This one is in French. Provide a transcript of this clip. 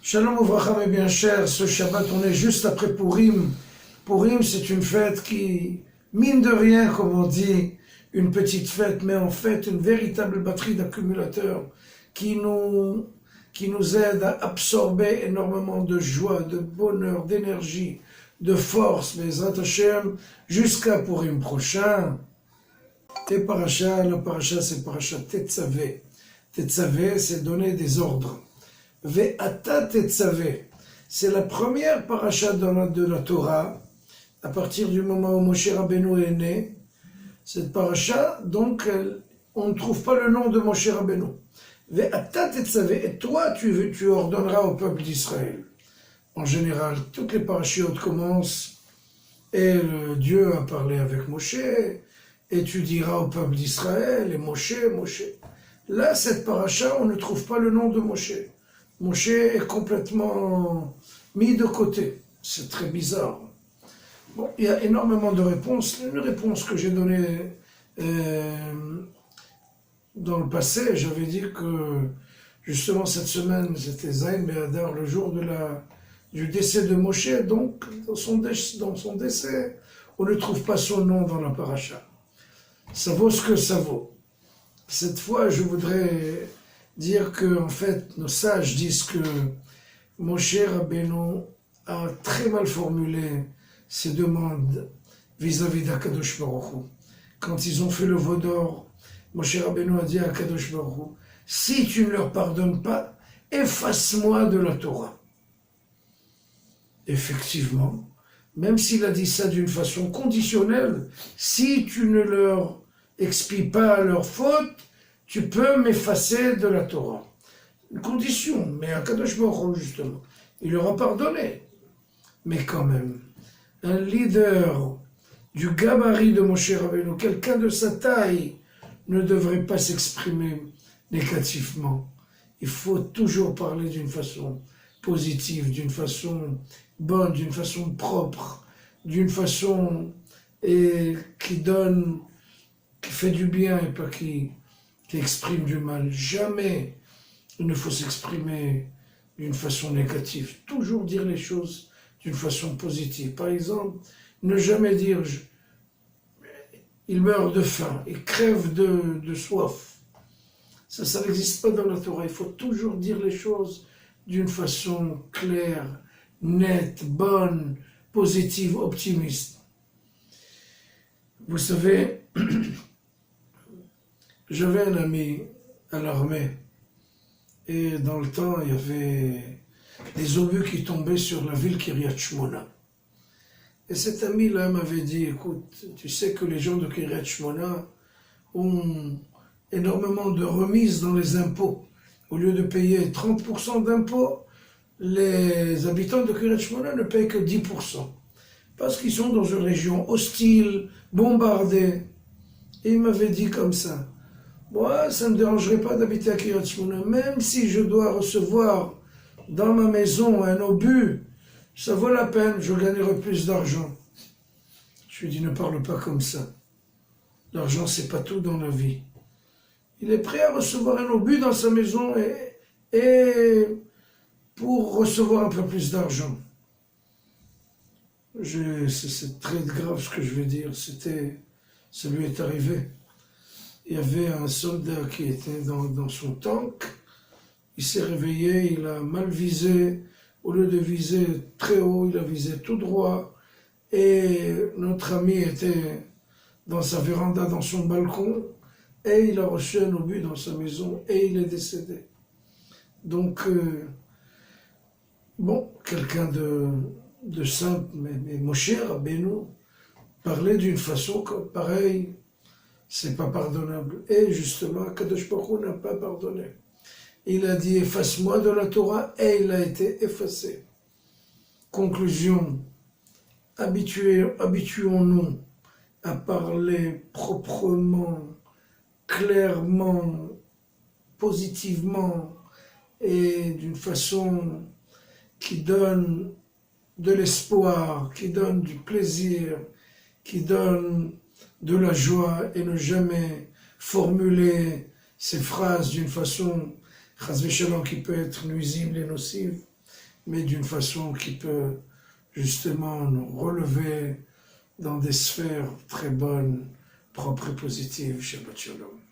Shalom Ouvracha, mes bien chers, ce Shabbat on est juste après Purim. Purim c'est une fête qui, mine de rien comme on dit, une petite fête, mais en fait une véritable batterie d'accumulateurs qui nous aide à absorber énormément de joie, de bonheur, d'énergie, de force, Bezrat Hashem, jusqu'à Purim prochain. Et la paracha c'est paracha Tetzavé. Tetzavé c'est donner des ordres. Ve'ata Tetzavé, c'est la première paracha de la Torah, à partir du moment où Moshe Rabbeinu est né. Cette paracha, donc, on ne trouve pas le nom de Moshe Rabbeinu. Ve'ata Tetzavé, et toi tu ordonneras au peuple d'Israël. En général, toutes les parachiotes commencent, et Dieu a parlé avec Moshe, et tu diras au peuple d'Israël, et Moshe. Là, cette paracha, on ne trouve pas le nom de Moshe. Moshe est complètement mis de côté. C'est très bizarre. Bon, il y a énormément de réponses. Une réponse que j'ai donnée dans le passé, j'avais dit que justement cette semaine, c'était Zayin Be'adar, le jour du décès de Moshe. Donc, dans son décès, on ne trouve pas son nom dans la paracha. Ça vaut ce que ça vaut. Cette fois, je voudrais dire que, en fait, nos sages disent que Moshe Rabbeinu a très mal formulé ses demandes vis-à-vis d'Akadosh Baruch Hu. Quand ils ont fait le veau d'or, Moshe Rabbeinu a dit à Akadosh Baruch Hu, si tu ne leur pardonnes pas, efface-moi de la Torah. Effectivement, même s'il a dit ça d'une façon conditionnelle, si tu ne leur expies pas leurs fautes, tu peux m'effacer de la Torah. Une condition, mais Akadosh Baruch Hu, justement, il leur a pardonné. Mais quand même, un leader du gabarit de Moshe Rabbeinu, quelqu'un de sa taille, ne devrait pas s'exprimer négativement. Il faut toujours parler d'une façon positive, d'une façon bonne, d'une façon propre, d'une façon qui fait du bien et pas qui exprime du mal. Jamais il ne faut s'exprimer d'une façon négative. Toujours dire les choses d'une façon positive. Par exemple, ne jamais dire il meurt de faim, il crève de soif. Ça n'existe pas dans la Torah. Il faut toujours dire les choses d'une façon claire, nette, bonne, positive, optimiste. Vous savez, j'avais un ami à l'armée, et dans le temps, il y avait des obus qui tombaient sur la ville Kiryat Shmona. Et cet ami-là m'avait dit, écoute, tu sais que les gens de Kiryat Shmona ont énormément de remises dans les impôts. Au lieu de payer 30% d'impôts, les habitants de Kiryat Shmona ne payent que 10%. Parce qu'ils sont dans une région hostile, bombardée. Et il m'avait dit comme ça, moi, ça ne me dérangerait pas d'habiter à Kiryat Shmona, même si je dois recevoir dans ma maison un obus, ça vaut la peine, je gagnerai plus d'argent. Je lui ai dit, ne parle pas comme ça. L'argent, c'est pas tout dans la vie. Il est prêt à recevoir un obus dans sa maison et pour recevoir un peu plus d'argent. C'est très grave ce que je vais dire. Ça lui est arrivé. Il y avait un soldat qui était dans son tank. Il s'est réveillé, il a mal visé. Au lieu de viser très haut, il a visé tout droit. Et notre ami était dans sa véranda, dans son balcon. Et il a reçu un obus dans sa maison et il est décédé. Donc, quelqu'un de simple, mais Moshe Rabbeinu parlait d'une façon pareille, c'est pas pardonnable. Et justement, Kadosh Baruch Hu n'a pas pardonné. Il a dit, efface-moi de la Torah, et il a été effacé. Conclusion, habituons-nous à parler proprement, clairement, positivement, et d'une façon qui donne de l'espoir, qui donne du plaisir, qui donne de la joie et ne jamais formuler ces phrases d'une façon, chas v'shalom, qui peut être nuisible et nocive, mais d'une façon qui peut justement nous relever dans des sphères très bonnes, propres et positives. Shabbat Shalom.